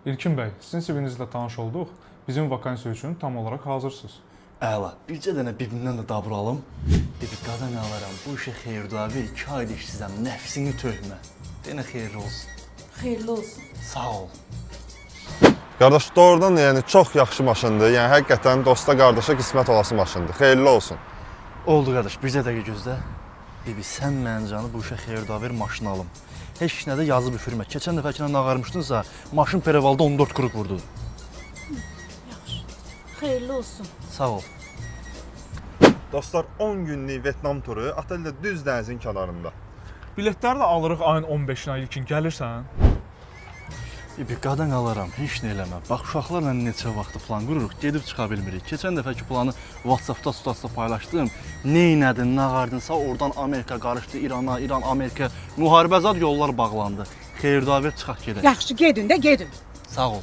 İlkin bəy, sizin CV-nizlə tanış olduq. Bizim vakansiya üçün tam olaraq hazırsınız. Əla, bircə dənə bibimdən də davralım. Dedi, qadan alaram, bu işə xeyirdavi 2 ayda işsizəm, nəfsini töhmə. Denə xeyirli olsun. Xeyirli olsun. Sağ ol. Qardaş, doğrudan yəni çox yaxşı maşındır. Yəni həqiqətən dosta, qardaşa qismət olası maşındır. Xeyirli olsun. Oldu qardaş, bircə dəqiqə gözlə. Bibi, sən mənim canı bu işə xeyirdavi maşın alım. Heç nədə yazıb üfürmə. Keçən dəfəkinə nağarmışdınsa, maşın Perevalda 14 qrup vurdu. Yaxşı. Xeyirli olsun. Sağ ol. Dostlar, 10 günlük Vyetnam turu oteldə düz dənizin kənarında. Biletləri də alırıq ayın 15-nə ilkin. Gəlirsən? Bibi, qadan alaram, heç nə eləmə. Bax, uşaqlarla neçə vaxtı plan qururuq, gedib çıxa bilmirik. Keçən dəfəki planı WhatsApp-da, statusda paylaşdım. Neynədin, nağardınsa oradan Amerika qarışdı, İrana, İran, Amerika. Müharibə zad yollar bağlandı. Xeyirdavi çıxaq gedək. Yaxşı, gedin də gedin. Sağ ol.